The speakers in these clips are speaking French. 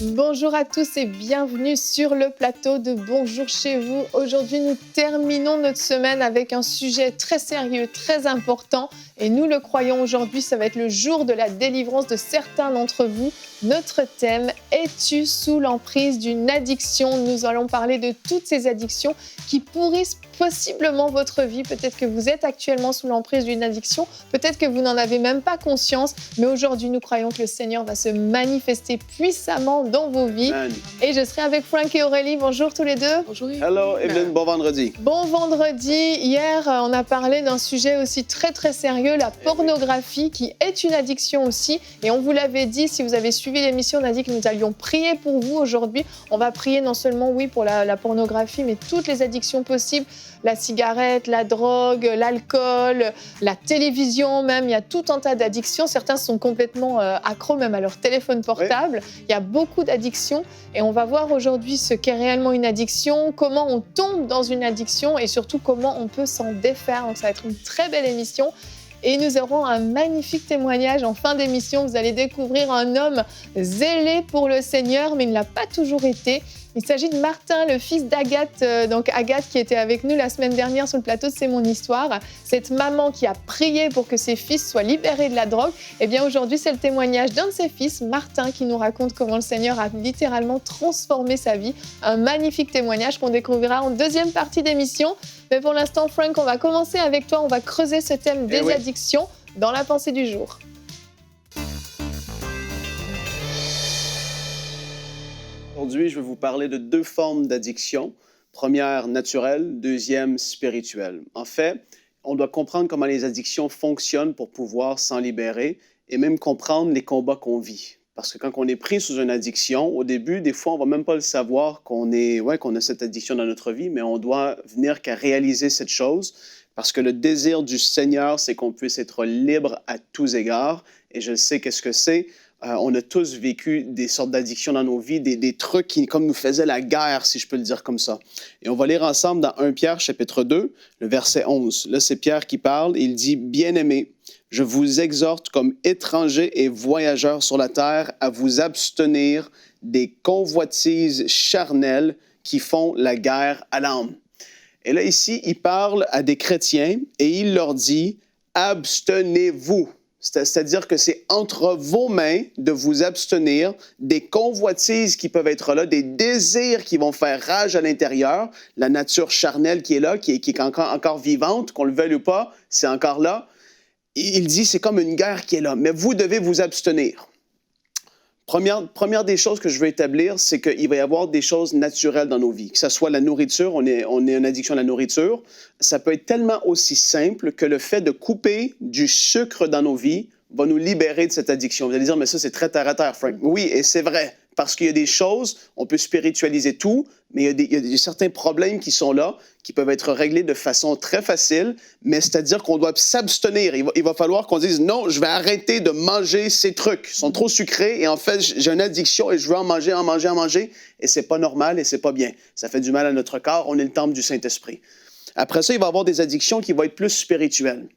Bonjour à tous et bienvenue sur le plateau de Bonjour chez vous. Aujourd'hui, nous terminons notre semaine avec un sujet très sérieux, très important. Et nous le croyons aujourd'hui, ça va être le jour de la délivrance de certains d'entre vous. Notre thème, es-tu sous l'emprise d'une addiction? Nous allons parler de toutes ces addictions qui pourrissent possiblement votre vie. Peut-être que vous êtes actuellement sous l'emprise d'une addiction, peut-être que vous n'en avez même pas conscience, mais aujourd'hui nous croyons que le Seigneur va se manifester puissamment dans vos vies. Amen. Et je serai avec Frank et Aurélie. Bonjour tous les deux. Bonjour. Hello, Evelyn, bon vendredi. Bon vendredi. Hier, on a parlé d'un sujet aussi très très sérieux, la pornographie, qui est une addiction aussi. Et on vous l'avait dit, si vous avez suivi l'émission, on a dit que nous allions prier pour vous aujourd'hui. On va prier non seulement, oui, pour la pornographie, mais toutes les addictions possibles. La cigarette, la drogue, l'alcool, la télévision même. Il y a tout un tas d'addictions. Certains sont complètement accros même à leur téléphone portable. Oui. Il y a beaucoup d'addictions. Et on va voir aujourd'hui ce qu'est réellement une addiction, comment on tombe dans une addiction et surtout comment on peut s'en défaire. Donc ça va être une très belle émission. Et nous aurons un magnifique témoignage en fin d'émission. Vous allez découvrir un homme zélé pour le Seigneur, mais il ne l'a pas toujours été. Il s'agit de Martin, le fils d'Agathe, donc Agathe qui était avec nous la semaine dernière sur le plateau de C'est mon histoire. Cette maman qui a prié pour que ses fils soient libérés de la drogue. Eh bien aujourd'hui, c'est le témoignage d'un de ses fils, Martin, qui nous raconte comment le Seigneur a littéralement transformé sa vie. Un magnifique témoignage qu'on découvrira en deuxième partie d'émission. Mais pour l'instant, Frank, on va commencer avec toi. On va creuser ce thème des addictions dans la pensée du jour. Aujourd'hui, je vais vous parler de deux formes d'addiction. Première, naturelle. Deuxième, spirituelle. En fait, on doit comprendre comment les addictions fonctionnent pour pouvoir s'en libérer et même comprendre les combats qu'on vit. Parce que quand on est pris sous une addiction, au début, des fois, on ne va même pas le savoir qu'on a cette addiction dans notre vie, mais on doit venir qu'à réaliser cette chose. Parce que le désir du Seigneur, c'est qu'on puisse être libre à tous égards. Et je sais qu'est-ce que c'est. On a tous vécu des sortes d'addictions dans nos vies, des trucs qui comme nous faisaient la guerre, si je peux le dire comme ça. Et on va lire ensemble dans 1 Pierre, chapitre 2, le verset 11. Là, c'est Pierre qui parle. Il dit « Bien-aimés, je vous exhorte comme étrangers et voyageurs sur la terre à vous abstenir des convoitises charnelles qui font la guerre à l'âme. » Et là, ici, il parle à des chrétiens et il leur dit « Abstenez-vous ». C'est-à-dire que c'est entre vos mains de vous abstenir des convoitises qui peuvent être là, des désirs qui vont faire rage à l'intérieur, la nature charnelle qui est là, qui est encore vivante, qu'on le veuille ou pas, c'est encore là. Il dit c'est comme une guerre qui est là, mais vous devez vous abstenir. Première des choses que je veux établir, c'est qu'il va y avoir des choses naturelles dans nos vies, que ce soit la nourriture, on est en addiction à la nourriture. Ça peut être tellement aussi simple que le fait de couper du sucre dans nos vies va nous libérer de cette addiction. Vous allez dire, mais ça, c'est très terre à terre, Frank. Oui, et c'est vrai, parce qu'il y a des choses, on peut spiritualiser tout, mais il y a certains problèmes qui sont là, qui peuvent être réglés de façon très facile, mais c'est-à-dire qu'on doit s'abstenir. Il va falloir qu'on dise, non, je vais arrêter de manger ces trucs. Ils sont trop sucrés et en fait, j'ai une addiction et je veux en manger, et c'est pas normal et c'est pas bien. Ça fait du mal à notre corps, on est le temple du Saint-Esprit. Après ça, il va y avoir des addictions qui vont être plus spirituelles.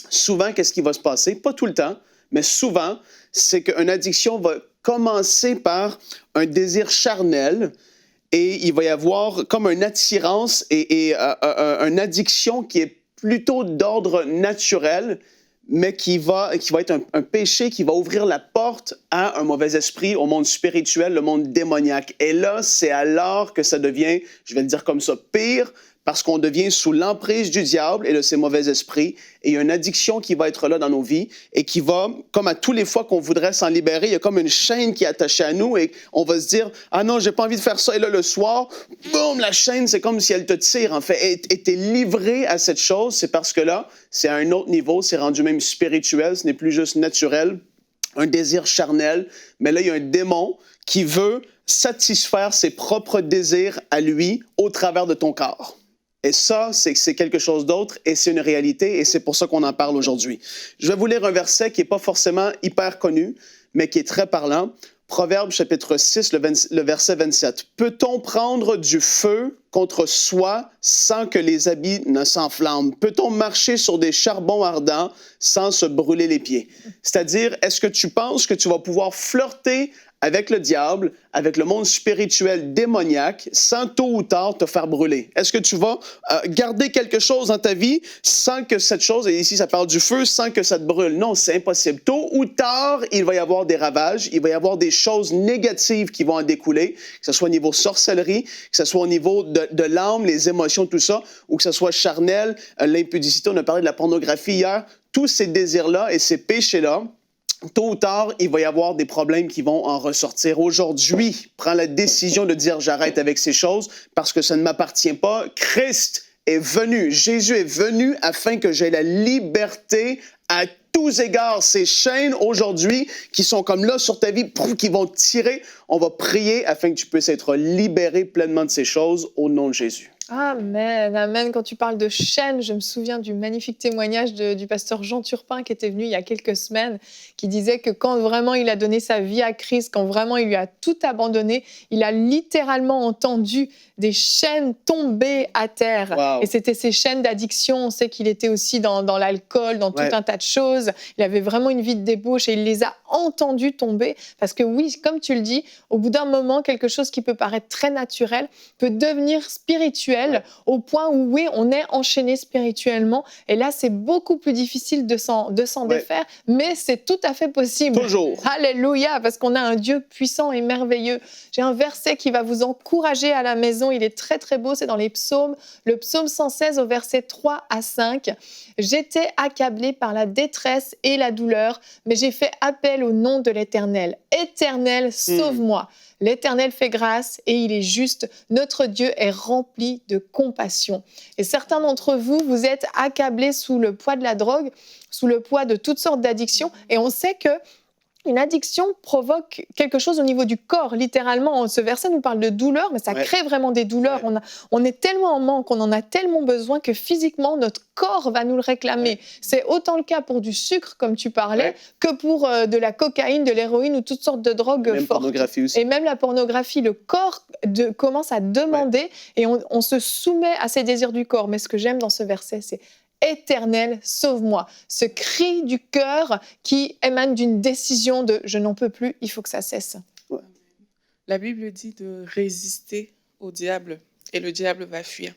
Souvent, qu'est-ce qui va se passer? Pas tout le temps, mais souvent, c'est qu'une addiction va commencer par un désir charnel et il va y avoir comme une attirance et une addiction qui est plutôt d'ordre naturel, mais qui va être un péché qui va ouvrir la porte à un mauvais esprit, au monde spirituel, le monde démoniaque. Et là, c'est alors que ça devient, je vais le dire comme ça, pire, parce qu'on devient sous l'emprise du diable et de ses mauvais esprits. Et il y a une addiction qui va être là dans nos vies et qui va, comme à tous les fois qu'on voudrait s'en libérer, il y a comme une chaîne qui est attachée à nous et on va se dire « Ah non, j'ai pas envie de faire ça. » Et là, le soir, boum, la chaîne, c'est comme si elle te tire, en fait. Et t'es livré à cette chose, c'est parce que là, c'est à un autre niveau, c'est rendu même spirituel, ce n'est plus juste naturel, un désir charnel. Mais là, il y a un démon qui veut satisfaire ses propres désirs à lui au travers de ton corps. Et ça, c'est quelque chose d'autre et c'est une réalité et c'est pour ça qu'on en parle aujourd'hui. Je vais vous lire un verset qui n'est pas forcément hyper connu, mais qui est très parlant. Proverbe chapitre 6, le verset 27. « Peut-on prendre du feu contre soi sans que les habits ne s'enflamment? Peut-on marcher sur des charbons ardents sans se brûler les pieds? » C'est-à-dire, est-ce que tu penses que tu vas pouvoir flirter avec le diable, avec le monde spirituel démoniaque, sans tôt ou tard te faire brûler? Est-ce que tu vas garder quelque chose dans ta vie sans que cette chose, et ici ça parle du feu, sans que ça te brûle? Non, c'est impossible. Tôt ou tard, il va y avoir des ravages, il va y avoir des choses négatives qui vont en découler, que ce soit au niveau sorcellerie, que ce soit au niveau de l'âme, les émotions, tout ça, ou que ce soit charnel, l'impudicité, on a parlé de la pornographie hier, tous ces désirs-là et ces péchés-là, tôt ou tard, il va y avoir des problèmes qui vont en ressortir. Aujourd'hui, prends la décision de dire j'arrête avec ces choses parce que ça ne m'appartient pas. Christ est venu, Jésus est venu afin que j'aie la liberté à tous égards. Ces chaînes aujourd'hui qui sont comme là sur ta vie, qui vont te tirer, on va prier afin que tu puisses être libéré pleinement de ces choses au nom de Jésus. Amen, amen. Quand tu parles de chaînes, je me souviens du magnifique témoignage du pasteur Jean Turpin qui était venu il y a quelques semaines, qui disait que quand vraiment il a donné sa vie à Christ, quand vraiment il lui a tout abandonné, il a littéralement entendu des chaînes tomber à terre. Wow. Et c'était ces chaînes d'addiction. On sait qu'il était aussi dans l'alcool, dans tout un tas de choses. Il avait vraiment une vie de débauche et il les a entendus tomber. Parce que oui, comme tu le dis, au bout d'un moment, quelque chose qui peut paraître très naturel peut devenir spirituel au point où, oui, on est enchaîné spirituellement. Et là, c'est beaucoup plus difficile de s'en défaire, mais c'est tout à fait possible. Toujours. Alléluia, parce qu'on a un Dieu puissant et merveilleux. J'ai un verset qui va vous encourager à la maison. Il est très, très beau. C'est dans les psaumes. Le psaume 116 au verset 3 à 5. « J'étais accablé par la détresse et la douleur, mais j'ai fait appel au nom de l'Éternel. Éternel, sauve-moi. L'Éternel fait grâce et il est juste. Notre Dieu est rempli de compassion. » Et certains d'entre vous, vous êtes accablés sous le poids de la drogue, sous le poids de toutes sortes d'addictions. Et on sait que une addiction provoque quelque chose au niveau du corps, littéralement. Ce verset nous parle de douleur, mais ça crée vraiment des douleurs. On est tellement en manque, on en a tellement besoin que physiquement, notre corps va nous le réclamer. C'est autant le cas pour du sucre, comme tu parlais, que pour de la cocaïne, de l'héroïne ou toutes sortes de drogues même fortes. Pornographie aussi. Et même la pornographie, le corps commence à demander et on se soumet à ces désirs du corps. Mais ce que j'aime dans ce verset, c'est Éternel, sauve-moi. Ce cri du cœur qui émane d'une décision de « je n'en peux plus, il faut que ça cesse ». La Bible dit de résister au diable et le diable va fuir.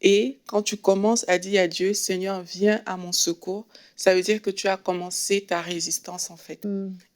Et quand tu commences à dire à Dieu « Seigneur, viens à mon secours », ça veut dire que tu as commencé ta résistance en fait.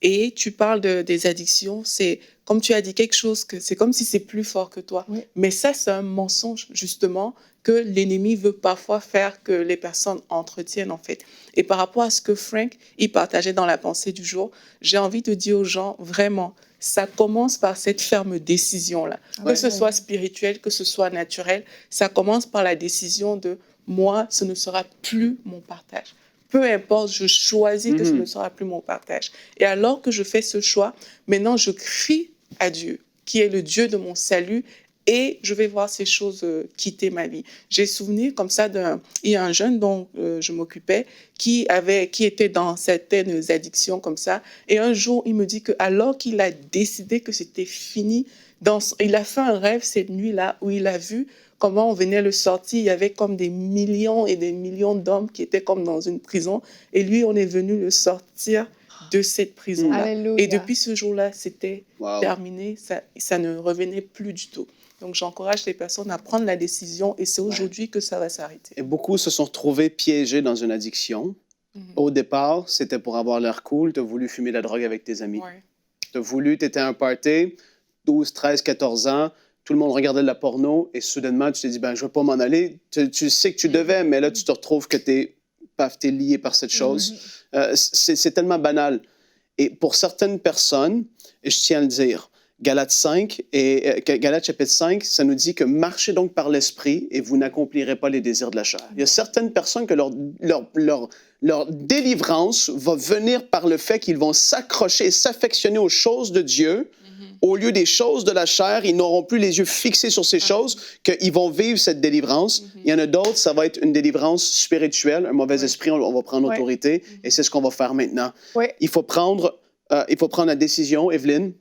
Et tu parles des addictions, c'est comme tu as dit quelque chose, que c'est comme si c'est plus fort que toi. Mais ça, c'est un mensonge justement que l'ennemi veut parfois faire que les personnes entretiennent en fait. Et par rapport à ce que Frank il partageait dans la pensée du jour, j'ai envie de dire aux gens vraiment, ça commence par cette ferme décision-là. Que ce soit spirituel, que ce soit naturel, ça commence par la décision de moi, ce ne sera plus mon partage. Peu importe, je choisis que ce ne sera plus mon partage. Et alors que je fais ce choix, maintenant je crie à Dieu, qui est le Dieu de mon salut, et je vais voir ces choses quitter ma vie. J'ai souvenir comme ça il y a un jeune dont je m'occupais qui était dans certaines addictions comme ça. Et un jour, il me dit que alors qu'il a décidé que c'était fini, il a fait un rêve cette nuit-là où il a vu comment on venait le sortir. Il y avait comme des millions et des millions d'hommes qui étaient comme dans une prison. Et lui, on est venu le sortir de cette prison-là. Alléluia. Et depuis ce jour-là, c'était terminé. Ça ne revenait plus du tout. Donc, j'encourage les personnes à prendre la décision et c'est aujourd'hui que ça va s'arrêter. Et beaucoup se sont retrouvés piégés dans une addiction. Au départ, c'était pour avoir l'air cool. Tu as voulu fumer de la drogue avec tes amis. Tu étais à un party, 12, 13, 14 ans, tout le monde regardait de la porno et soudainement, tu t'es dit, ben, je ne vais pas m'en aller. Tu sais que tu devais, mais là, tu te retrouves que tu es lié par cette chose. C'est tellement banal. Et pour certaines personnes, et je tiens à le dire, Galates chapitre 5, ça nous dit que marchez donc par l'esprit et vous n'accomplirez pas les désirs de la chair. Il y a certaines personnes que leur délivrance va venir par le fait qu'ils vont s'accrocher et s'affectionner aux choses de Dieu Au lieu des choses de la chair, ils n'auront plus les yeux fixés sur ces choses, qu'ils vont vivre cette délivrance. Il y en a d'autres, ça va être une délivrance spirituelle, un mauvais esprit, on va prendre autorité, et c'est ce qu'on va faire maintenant. Il faut prendre la décision, Evelyne,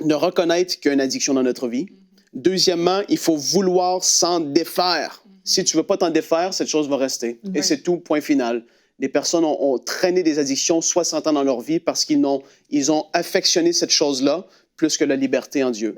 de reconnaître qu'il y a une addiction dans notre vie. Deuxièmement, il faut vouloir s'en défaire. Si tu ne veux pas t'en défaire, cette chose va rester. Et c'est tout, point final. Les personnes ont traîné des addictions 60 ans dans leur vie parce qu'ils ont affectionné cette chose-là plus que la liberté en Dieu.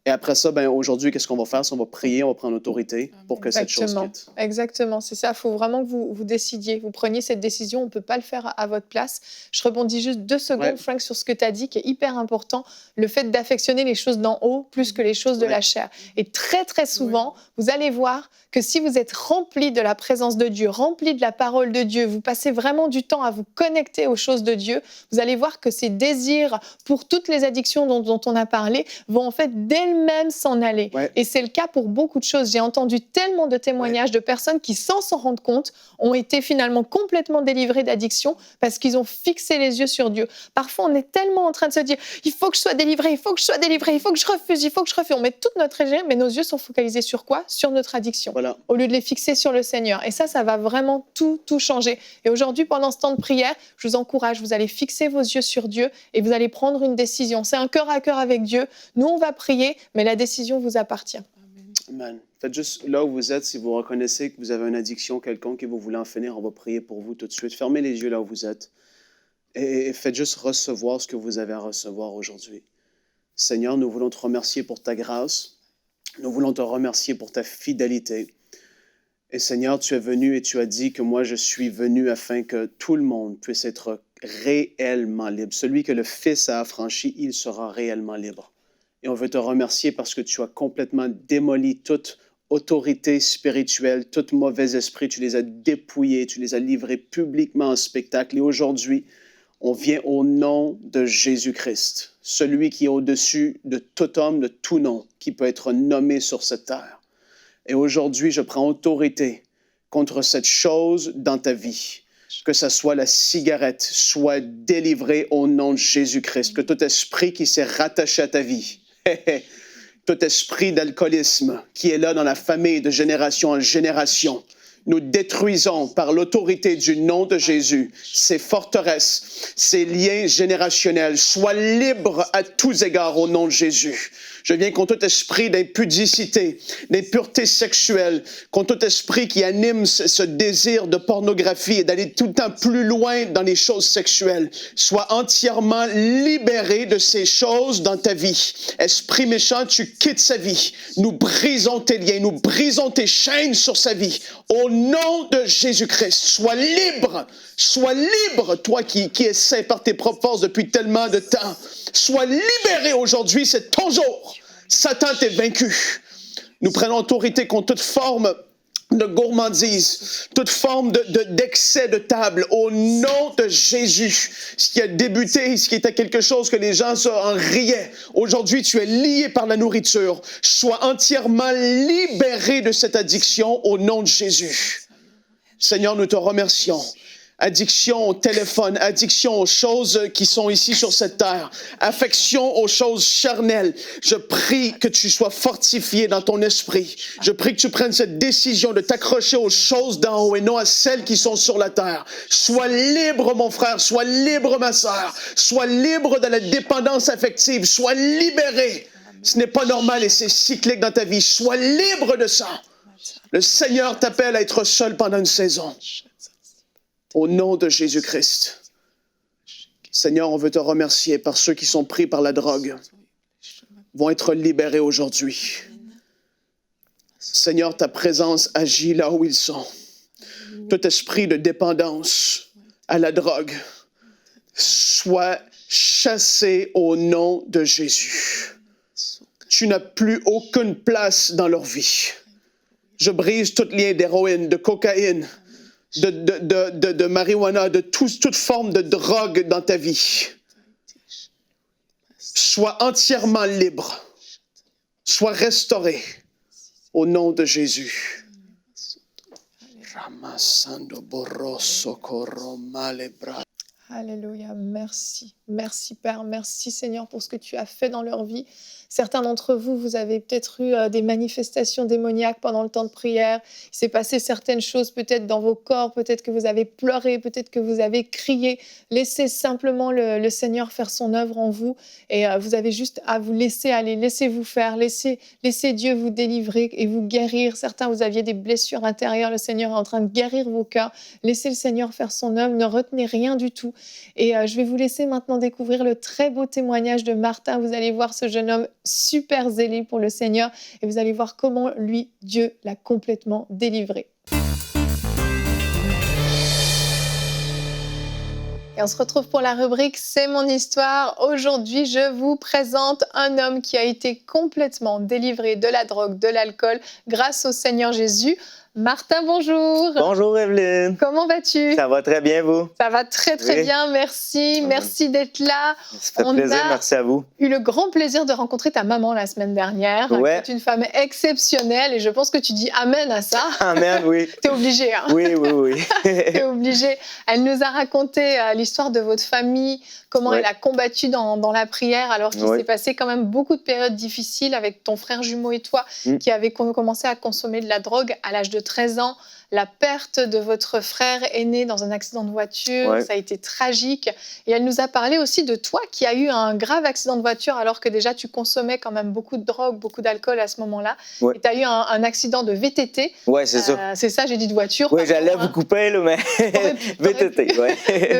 Et après ça, aujourd'hui, qu'est-ce qu'on va faire? On va prier, on va prendre autorité pour que cette chose quitte. Exactement, c'est ça. Il faut vraiment que vous décidiez, vous preniez cette décision. On ne peut pas le faire à votre place. Je rebondis juste 2 secondes, Frank, sur ce que tu as dit, qui est hyper important. Le fait d'affectionner les choses d'en haut plus que les choses de la chair. Et très, très souvent, vous allez voir que si vous êtes rempli de la présence de Dieu, rempli de la parole de Dieu, vous passez vraiment du temps à vous connecter aux choses de Dieu, vous allez voir que ces désirs pour toutes les addictions dont on a parlé vont en fait d'elles-mêmes s'en aller. Et c'est le cas pour beaucoup de choses. J'ai entendu tellement de témoignages de personnes qui, sans s'en rendre compte, ont été finalement complètement délivrées d'addiction parce qu'ils ont fixé les yeux sur Dieu. Parfois, on est tellement en train de se dire « il faut que je sois délivré, il faut que je sois délivré, il faut que je refuse, il faut que je refuse ». On met toute notre énergie, mais nos yeux sont focalisés sur quoi? Sur notre addiction. Au lieu de les fixer sur le Seigneur. Et ça va vraiment tout changer. Et aujourd'hui, pendant ce temps de prière, je vous encourage, vous allez fixer vos yeux sur Dieu et vous allez prendre une décision. C'est un cœur à cœur avec Dieu. Nous, on va prier, mais la décision vous appartient. Amen. Faites juste là où vous êtes, si vous reconnaissez que vous avez une addiction quelconque et vous voulez en finir, on va prier pour vous tout de suite. Fermez les yeux là où vous êtes et faites juste recevoir ce que vous avez à recevoir aujourd'hui. Seigneur, nous voulons te remercier pour ta grâce. Nous voulons te remercier pour ta fidélité. Et Seigneur, tu es venu et tu as dit que moi, je suis venu afin que tout le monde puisse être réellement libre. Celui que le Fils a affranchi, il sera réellement libre. Et on veut te remercier parce que tu as complètement démoli toute autorité spirituelle, tout mauvais esprit. Tu les as dépouillés, tu les as livrés publiquement en spectacle. Et aujourd'hui, on vient au nom de Jésus-Christ, celui qui est au-dessus de tout homme, de tout nom, qui peut être nommé sur cette terre. Et aujourd'hui, je prends autorité contre cette chose dans ta vie. Que ce soit la cigarette, soit délivrée au nom de Jésus-Christ. Que tout esprit qui s'est rattaché à ta vie, tout esprit d'alcoolisme qui est là dans la famille de génération en génération, nous détruisons par l'autorité du nom de Jésus ces forteresses, ces liens générationnels. Sois libre à tous égards au nom de Jésus. Je viens contre tout esprit d'impudicité, d'impureté sexuelle, contre tout esprit qui anime ce désir de pornographie et d'aller tout le temps plus loin dans les choses sexuelles. Sois entièrement libéré de ces choses dans ta vie. Esprit méchant, tu quittes sa vie. Nous brisons tes liens, nous brisons tes chaînes sur sa vie. Au nom de Jésus-Christ, sois libre, toi qui essaies par tes propres forces depuis tellement de temps. Sois libéré aujourd'hui, c'est ton jour. Satan t'est vaincu. Nous prenons autorité contre toute forme de gourmandise, toute forme d'excès de table, au nom de Jésus. Ce qui a débuté, ce qui était quelque chose que les gens en riaient. Aujourd'hui, tu es lié par la nourriture. Sois entièrement libéré de cette addiction au nom de Jésus. Seigneur, nous te remercions. Addiction au téléphone, addiction aux choses qui sont ici sur cette terre, affection aux choses charnelles. Je prie que tu sois fortifié dans ton esprit. Je prie que tu prennes cette décision de t'accrocher aux choses d'en haut et non à celles qui sont sur la terre. Sois libre, mon frère, sois libre, ma sœur. Sois libre de la dépendance affective. Sois libéré. Ce n'est pas normal et c'est cyclique dans ta vie. Sois libre de ça. Le Seigneur t'appelle à être seul pendant une saison. Au nom de Jésus-Christ. Seigneur, on veut te remercier par ceux qui sont pris par la drogue, vont être libérés aujourd'hui. Seigneur, ta présence agit là où ils sont. Tout esprit de dépendance à la drogue soit chassé au nom de Jésus. Tu n'as plus aucune place dans leur vie. Je brise tout lien d'héroïne, de cocaïne, de marijuana, de toute forme de drogue dans ta vie. Sois entièrement libre. Sois restauré au nom de Jésus. Alléluia, merci. Merci Père, merci Seigneur pour ce que tu as fait dans leur vie. Certains d'entre vous, vous avez peut-être eu des manifestations démoniaques pendant le temps de prière. Il s'est passé certaines choses peut-être dans vos corps, peut-être que vous avez pleuré, peut-être que vous avez crié. Laissez simplement le Seigneur faire son œuvre en vous et vous avez juste à vous laisser aller, laissez-vous faire, laissez Dieu vous délivrer et vous guérir. Certains, vous aviez des blessures intérieures, le Seigneur est en train de guérir vos cœurs. Laissez le Seigneur faire son œuvre, ne retenez rien du tout. Et je vais vous laisser maintenant découvrir le très beau témoignage de Martin. Vous allez voir ce jeune homme super zélé pour le Seigneur et vous allez voir comment lui, Dieu, l'a complètement délivré. Et on se retrouve pour la rubrique C'est mon histoire. Aujourd'hui, je vous présente un homme qui a été complètement délivré de la drogue, de l'alcool grâce au Seigneur Jésus. Martin, bonjour. Bonjour Evelyne. Comment vas-tu? Ça va très bien, vous? Ça va très Oui. bien, merci. Merci d'être là. Ça fait plaisir, merci à vous. Eu le grand plaisir de rencontrer ta maman la semaine dernière. Ouais. C'est une femme exceptionnelle et je pense que tu dis amen à ça. Amen, oui. T'es obligé, hein? Oui, oui, oui. T'es obligé. Elle nous a raconté l'histoire de votre famille, comment Ouais. elle a combattu dans la prière alors qu'il Ouais. s'est passé quand même beaucoup de périodes difficiles avec ton frère jumeau et toi qui avez commencé à consommer de la drogue à l'âge de 13 ans. La perte de votre frère aîné dans un accident de voiture, Ouais. ça a été tragique. Et elle nous a parlé aussi de toi qui a eu un grave accident de voiture alors que déjà tu consommais quand même beaucoup de drogue, beaucoup d'alcool à ce moment-là. Ouais. Et tu as eu un accident de VTT. Oui, c'est ça. C'est ça, j'ai dit de voiture. Oui, pardon, j'allais hein. vous couper, là, mais T'aurais pu. VTT, oui.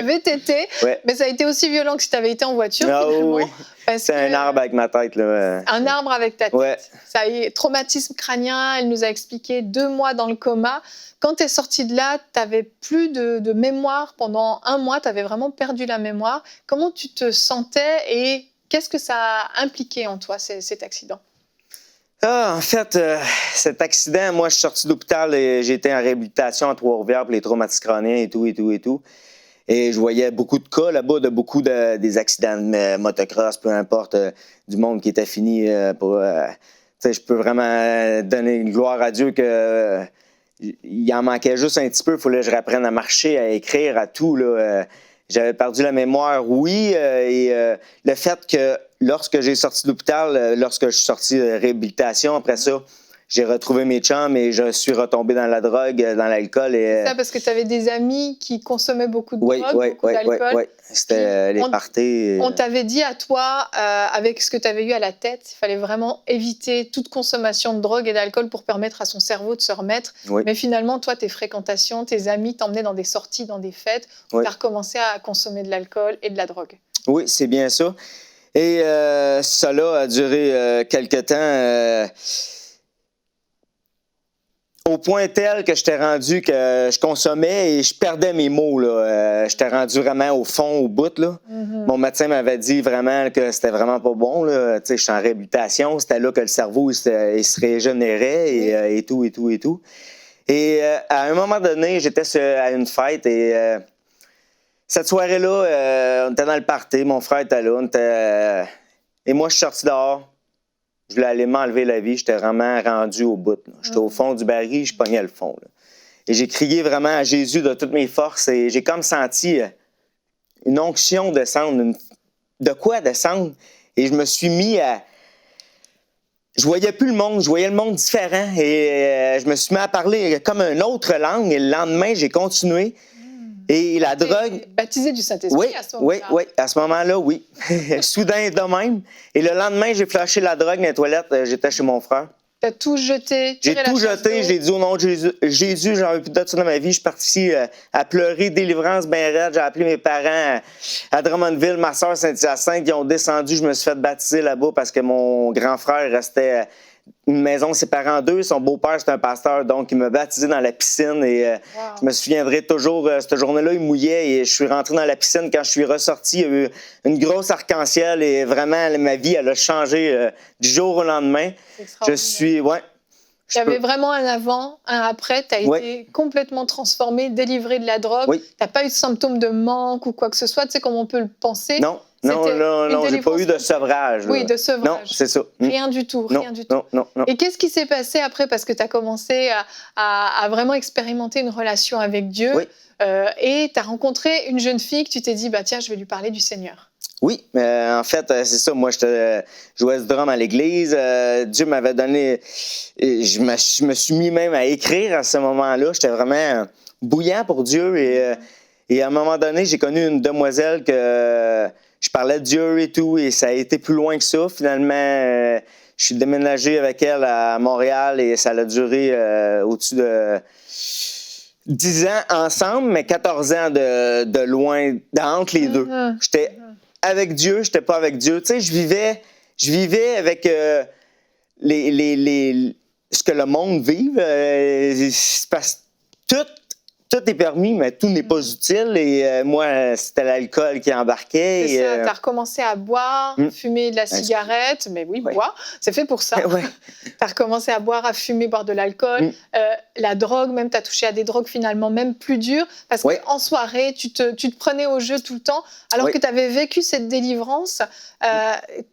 De VTT, Ouais. mais ça a été aussi violent que si tu avais été en voiture Ah finalement. oui, Parce c'est un que- arbre avec ma tête, là. Un arbre avec ta tête. Ouais. Ça a eu traumatisme crânien, elle nous a expliqué 2 mois dans le coma. Quand tu es sortie de là, tu n'avais plus de mémoire pendant 1 mois, tu avais vraiment perdu la mémoire. Comment tu te sentais et qu'est-ce que ça a impliqué en toi, cet accident? Ah, en fait, cet accident, moi, je suis sorti d'hôpital et j'ai été en réhabilitation à Trois-Rivières pour les traumatismes crâniens et tout. Et je voyais beaucoup de cas là-bas, des accidents de motocross, peu importe, du monde qui était fini pour... tu sais, je peux vraiment donner une gloire à Dieu que il en manquait juste un petit peu. Il fallait que je réapprenne à marcher, à écrire, à tout. Là. J'avais perdu la mémoire, oui. Le fait que lorsque j'ai sorti de l'hôpital, lorsque je suis sorti de réhabilitation, après ça, j'ai retrouvé mes chums et je suis retombé dans la drogue, dans l'alcool. C'est ça, parce que tu avais des amis qui consommaient beaucoup de drogue, beaucoup oui. d'alcool. C'était les parties. On t'avait dit à toi, avec ce que tu avais eu à la tête, il fallait vraiment éviter toute consommation de drogue et d'alcool pour permettre à son cerveau de se remettre. Oui. Mais finalement, toi, tes fréquentations, tes amis t'emmenaient dans des sorties, dans des fêtes, où Oui. tu as recommencé à consommer de l'alcool et de la drogue. Oui, c'est bien ça. Et ça là a duré quelque temps. Au point tel que j'étais rendu que je consommais et je perdais mes mots. J'étais rendu vraiment au fond, au bout. Là. Mm-hmm. Mon médecin m'avait dit vraiment que c'était vraiment pas bon. Je suis en réhabilitation. C'était là que le cerveau il se régénérait et tout. Et à un moment donné, j'étais à une fête et cette soirée-là, on était dans le party. Mon frère était là. Et moi, je suis sorti dehors. Je voulais aller m'enlever la vie. J'étais vraiment rendu au bout. Là. J'étais au fond du baril, je pognais le fond. Là. Et j'ai crié vraiment à Jésus de toutes mes forces. Et j'ai comme senti une onction descendre. De quoi descendre? Et je me suis mis à... Je voyais plus le monde. Je voyais le monde différent. Et je me suis mis à parler comme une autre langue. Et le lendemain, j'ai continué. Et la drogue... Baptisé du Saint-Esprit Oui, à ce moment-là. oui, à ce moment-là, oui. Soudain de même. Et le lendemain, j'ai flashé la drogue dans les toilettes. J'étais chez mon frère. Tu as tout jeté, J'ai tiré la tout chasse jeté. d'eau. J'ai dit au nom de Jésus, j'en veux plus de ça dans ma vie. Je suis parti à pleurer, délivrance bien raide. J'ai appelé mes parents à Drummondville, ma soeur Saint-Hyacinthe. Ils ont descendu. Je me suis fait baptiser là-bas parce que mon grand frère restait... Une maison séparée en deux. Son beau-père, c'est un pasteur, donc il m'a baptisé dans la piscine. Et Wow. je me souviendrai toujours, cette journée-là, il mouillait et je suis rentré dans la piscine. Quand je suis ressorti, il y a eu une grosse arc-en-ciel et vraiment, ma vie, elle a changé du jour au lendemain. C'est Je extraordinaire. suis... Ouais. Il y avait vraiment un avant, un après. Tu as été complètement transformé, délivré de la drogue. Oui. Tu n'as pas eu de symptômes de manque ou quoi que ce soit, tu sais, comme on peut le penser. Non, C'était une j'ai pas eu de délivrance. sevrage. Là. Oui, de sevrage. Non, c'est ça. Rien du tout, rien du tout. Non. Et qu'est-ce qui s'est passé après? Parce que tu as commencé à vraiment expérimenter une relation avec Dieu. Oui. et tu as rencontré une jeune fille que tu t'es dit, bah, tiens, je vais lui parler du Seigneur. Oui, en fait, c'est ça. Moi, je jouais du drum à l'église. Dieu m'avait donné... Je me suis mis même à écrire à ce moment-là. J'étais vraiment bouillant pour Dieu. Et à un moment donné, j'ai connu une demoiselle que je parlais de Dieu et tout. Et ça a été plus loin que ça. Finalement, je suis déménagé avec elle à Montréal et ça a duré au-dessus de 10 ans ensemble, mais 14 ans de loin, entre les deux. J'étais avec Dieu, j'étais pas avec Dieu. Tu sais, je vivais avec ce que le monde vive. Parce que tout est permis, mais tout n'est pas utile. Et moi, c'était l'alcool qui embarquait. C'est ça, tu as recommencé à boire, fumer de la cigarette. Mais oui, boire, c'est fait pour ça. Ouais. Tu as recommencé à boire, à fumer, boire de l'alcool. La drogue, même, tu as touché à des drogues finalement même plus dures. Parce qu'en soirée, tu te prenais au jeu tout le temps. Alors que tu avais vécu cette délivrance, tu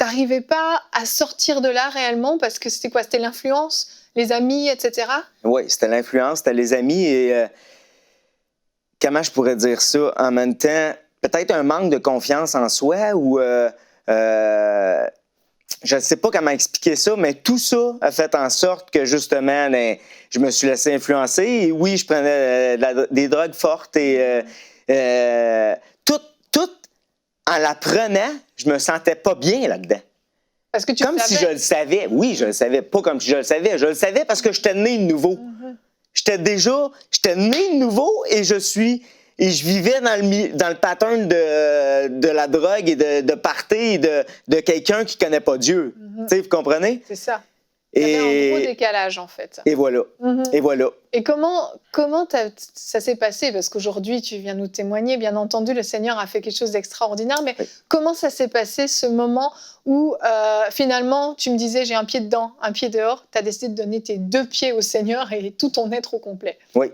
n'arrivais pas à sortir de là réellement. Parce que c'était quoi? C'était l'influence, les amis, etc. Oui, c'était l'influence, c'était les amis. Et comment je pourrais dire ça? En même temps, peut-être un manque de confiance en soi ou je ne sais pas comment expliquer ça, mais tout ça a fait en sorte que justement, je me suis laissé influencer. Et oui, je prenais des drogues fortes et tout en la prenant, je me sentais pas bien là-dedans. Parce que comme si je le savais. Oui, je le savais. Pas comme si je le savais. Je le savais parce que j'étais né de nouveau. J'étais né de nouveau et je vivais dans le pattern de la drogue et de party de quelqu'un qui connaît pas Dieu. Tu sais, vous comprenez? C'est ça. Il y avait un gros décalage, en fait. Et voilà. Et voilà. Et comment ça s'est passé? Parce qu'aujourd'hui, tu viens nous témoigner. Bien entendu, le Seigneur a fait quelque chose d'extraordinaire. Mais comment ça s'est passé, ce moment où, finalement, tu me disais, j'ai un pied dedans, un pied dehors. Tu as décidé de donner tes 2 pieds au Seigneur et tout ton être au complet. Oui.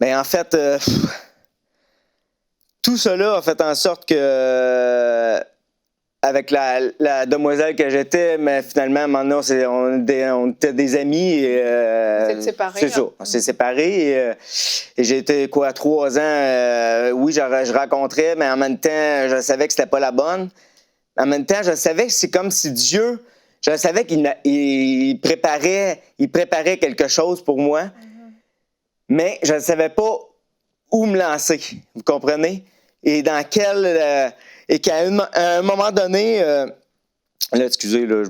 Mais en fait, tout cela a fait en sorte que... avec la demoiselle que j'étais, mais finalement, maintenant, on était des amis. Vous êtes séparés. C'est ça, on s'est séparés. Et j'ai été, 3 ans, oui, je rencontrais, mais en même temps, je savais que c'était pas la bonne. En même temps, je savais que c'est comme si Dieu, je savais qu'il préparait quelque chose pour moi, mais je ne savais pas où me lancer, vous comprenez? Et dans quel... et qu'à un moment donné, là, excusez, là,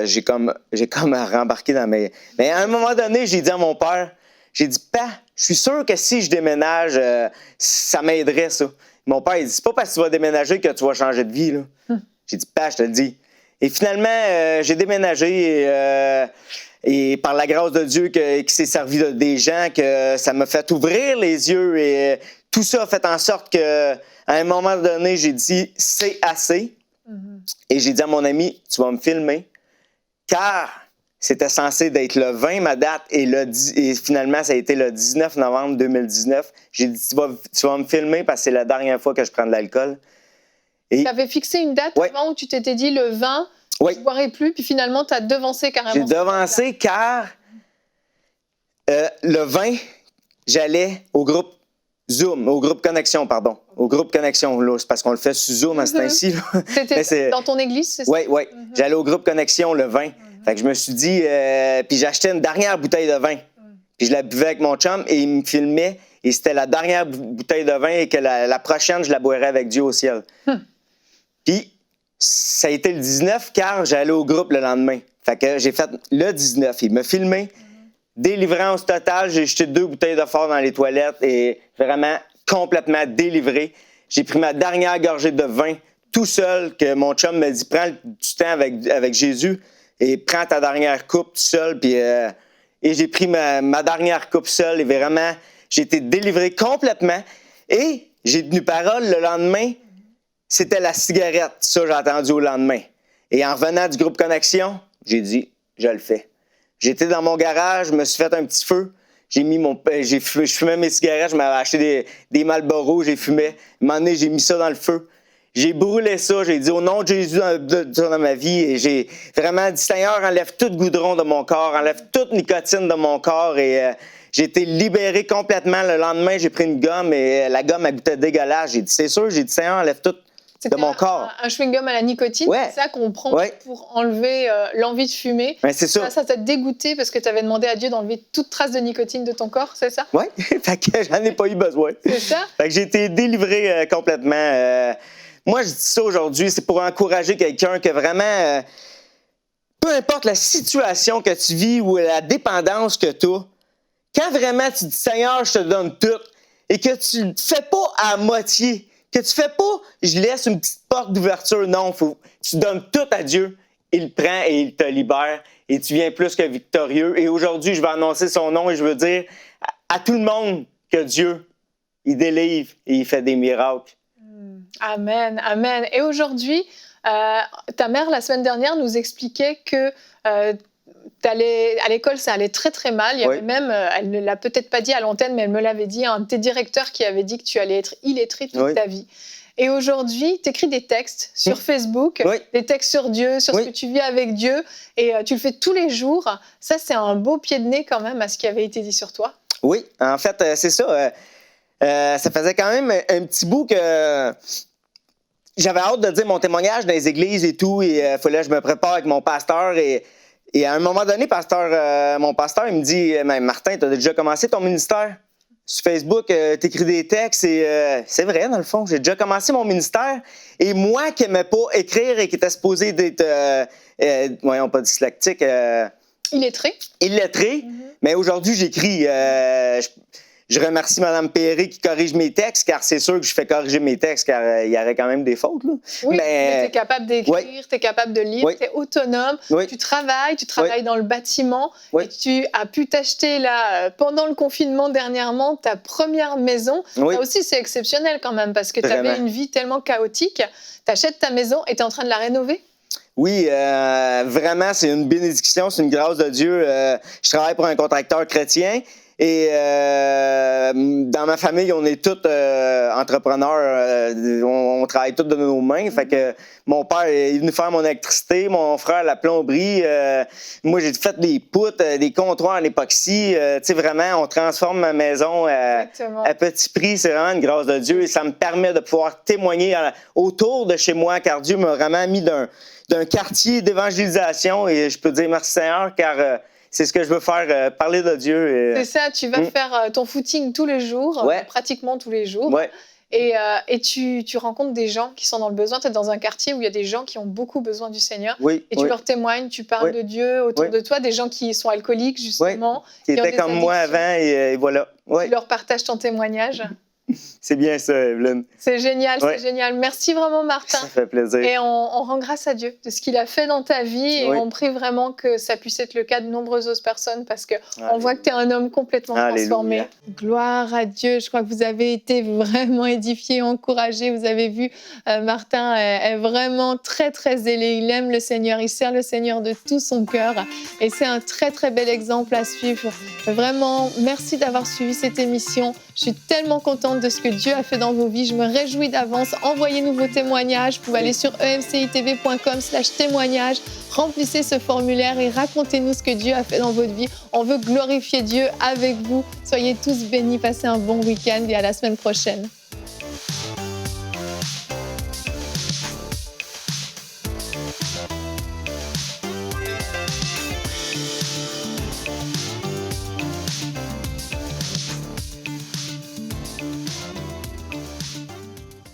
j'ai comme rembarqué dans mes... Mais à un moment donné, j'ai dit à mon père, j'ai dit, « Pa, je suis sûr que si je déménage, ça m'aiderait, ça. » Mon père, il dit, « C'est pas parce que tu vas déménager que tu vas changer de vie, là. J'ai dit, « Pa, je te le dis. » Et finalement, j'ai déménagé et par la grâce de Dieu qui s'est servi des gens, que ça m'a fait ouvrir les yeux et tout ça a fait en sorte que à un moment donné, j'ai dit, c'est assez. Et j'ai dit à mon ami, tu vas me filmer. Car c'était censé d'être le 20, ma date, et finalement, ça a été le 19 novembre 2019. J'ai dit, tu vas me filmer parce que c'est la dernière fois que je prends de l'alcool. Tu avais fixé une date avant où tu t'étais dit, le 20, je ne boirai plus, puis finalement, tu as devancé carrément. J'ai devancé car le 20, j'allais au groupe Zoom, au groupe Connexion, pardon. Au groupe Connexion, là, c'est parce qu'on le fait sur Zoom à ce temps-ci. C'était dans ton église, c'est ça? Oui, oui. J'allais au groupe Connexion le 20. Fait que je me suis dit, puis j'achetais une dernière bouteille de vin. Puis je la buvais avec mon chum et il me filmait. Et c'était la dernière bouteille de vin et que la prochaine, je la boirais avec Dieu au ciel. Puis ça a été le 19 car j'allais au groupe le lendemain. Fait que j'ai fait le 19. Il m'a filmé. Délivrance totale, j'ai jeté 2 bouteilles de fort dans les toilettes et vraiment complètement délivré. J'ai pris ma dernière gorgée de vin tout seul, que mon chum m'a dit, prends du temps avec Jésus et prends ta dernière coupe tout seul. Puis, et j'ai pris ma dernière coupe seule et vraiment, j'ai été délivré complètement. Et j'ai tenu parole le lendemain, c'était la cigarette. Ça, j'ai entendu au lendemain. Et en revenant du groupe Connexion, j'ai dit, je le fais. J'étais dans mon garage, je me suis fait un petit feu. Je fumais mes cigarettes, je m'avais acheté des Marlboro, j'ai fumé. À un moment donné, j'ai mis ça dans le feu. J'ai brûlé ça, j'ai dit au nom de Jésus dans ma vie. Et j'ai vraiment dit, Seigneur, enlève tout goudron de mon corps, enlève toute nicotine de mon corps. Et J'ai été libéré complètement. Le lendemain, j'ai pris une gomme et la gomme, elle goûtait dégueulasse. J'ai dit, c'est sûr, j'ai dit, Seigneur, enlève tout de mon corps. Un chewing-gum à la nicotine, Ouais. c'est ça qu'on prend Ouais. pour enlever l'envie de fumer. Ben, c'est ça. Ça t'a dégoûté parce que tu avais demandé à Dieu d'enlever toute trace de nicotine de ton corps, c'est ça? Oui, fait que j'en ai pas eu besoin. C'est ça? Fait que j'ai été délivré complètement. Moi, je dis ça aujourd'hui, c'est pour encourager quelqu'un que vraiment, peu importe la situation que tu vis ou la dépendance que tu as, quand vraiment tu dis Seigneur, je te donne tout et que tu ne fais pas à moitié, que tu fais pas je laisse une petite porte d'ouverture, non, tu donnes tout à Dieu, il prend et il te libère et tu viens plus que victorieux. Et aujourd'hui, je vais annoncer son nom et je veux dire à tout le monde que Dieu, il délivre et il fait des miracles. Amen, amen. Et aujourd'hui, ta mère, la semaine dernière, nous expliquait que à l'école, ça allait très très mal. Il y avait même, elle ne l'a peut-être pas dit à l'antenne, mais elle me l'avait dit, un de tes directeurs qui avait dit que tu allais être illettré toute ta vie. Et aujourd'hui, tu écris des textes sur Facebook, des textes sur Dieu, sur ce que tu vis avec Dieu, et tu le fais tous les jours. Ça, c'est un beau pied de nez quand même à ce qui avait été dit sur toi. Oui, en fait, c'est ça. Ça faisait quand même un petit bout que j'avais hâte de dire mon témoignage dans les églises et tout, et il fallait que je me prépare avec mon pasteur. Et à un moment donné, mon pasteur, il me dit « Martin, tu as déjà commencé ton ministère? Sur Facebook, tu écris des textes. » Et c'est vrai, dans le fond, j'ai déjà commencé mon ministère. Et moi qui n'aimais pas écrire et qui était supposé d'être, voyons, pas dyslexique. Illettré. Illettré. Mais aujourd'hui, j'écris. Je remercie Mme Perry qui corrige mes textes, car c'est sûr que je fais corriger mes textes, car il y aurait quand même des fautes. Là. Oui, mais tu es capable d'écrire, tu es capable de lire, tu es autonome, tu travailles dans le bâtiment, et tu as pu t'acheter là, pendant le confinement dernièrement ta première maison. Là aussi, c'est exceptionnel quand même, parce que tu avais une vie tellement chaotique. Tu achètes ta maison et tu es en train de la rénover. Oui, vraiment, c'est une bénédiction, c'est une grâce de Dieu. Je travaille pour un contracteur chrétien. Et dans ma famille, on est tous entrepreneurs. On travaille tous de nos mains. Fait que mon père est venu faire mon électricité, mon frère la plomberie. Moi, j'ai fait des poutres, des comptoirs en époxy. Tu sais, vraiment, on transforme ma maison à petit prix. C'est vraiment une grâce de Dieu. Et ça me permet de pouvoir témoigner autour de chez moi, car Dieu m'a vraiment mis d'un quartier d'évangélisation. Et je peux dire merci Seigneur, car c'est ce que je veux faire, parler de Dieu. C'est ça, tu vas faire ton footing tous les jours, pratiquement tous les jours. Et tu rencontres des gens qui sont dans le besoin. Tu es dans un quartier où il y a des gens qui ont beaucoup besoin du Seigneur. Et tu leur témoignes, tu parles de Dieu autour de toi, des gens qui sont alcooliques, justement. Qui étaient comme moi avant, et voilà. Tu leur partages ton témoignage. C'est bien ça, Evelyne. C'est génial, c'est génial. Merci vraiment, Martin. Ça fait plaisir. Et on rend grâce à Dieu de ce qu'il a fait dans ta vie et on prie vraiment que ça puisse être le cas de nombreuses autres personnes parce qu'on voit que tu es un homme complètement transformé. Gloire à Dieu. Je crois que vous avez été vraiment édifiés, encouragés. Vous avez vu, Martin est vraiment très, très zélé. Il aime le Seigneur. Il sert le Seigneur de tout son cœur. Et c'est un très, très bel exemple à suivre. Vraiment, merci d'avoir suivi cette émission. Je suis tellement contente de ce que Dieu a fait dans vos vies. Je me réjouis d'avance. Envoyez-nous vos témoignages. Vous pouvez aller sur emcitv.com/témoignages. Remplissez ce formulaire et racontez-nous ce que Dieu a fait dans votre vie. On veut glorifier Dieu avec vous. Soyez tous bénis. Passez un bon week-end et à la semaine prochaine.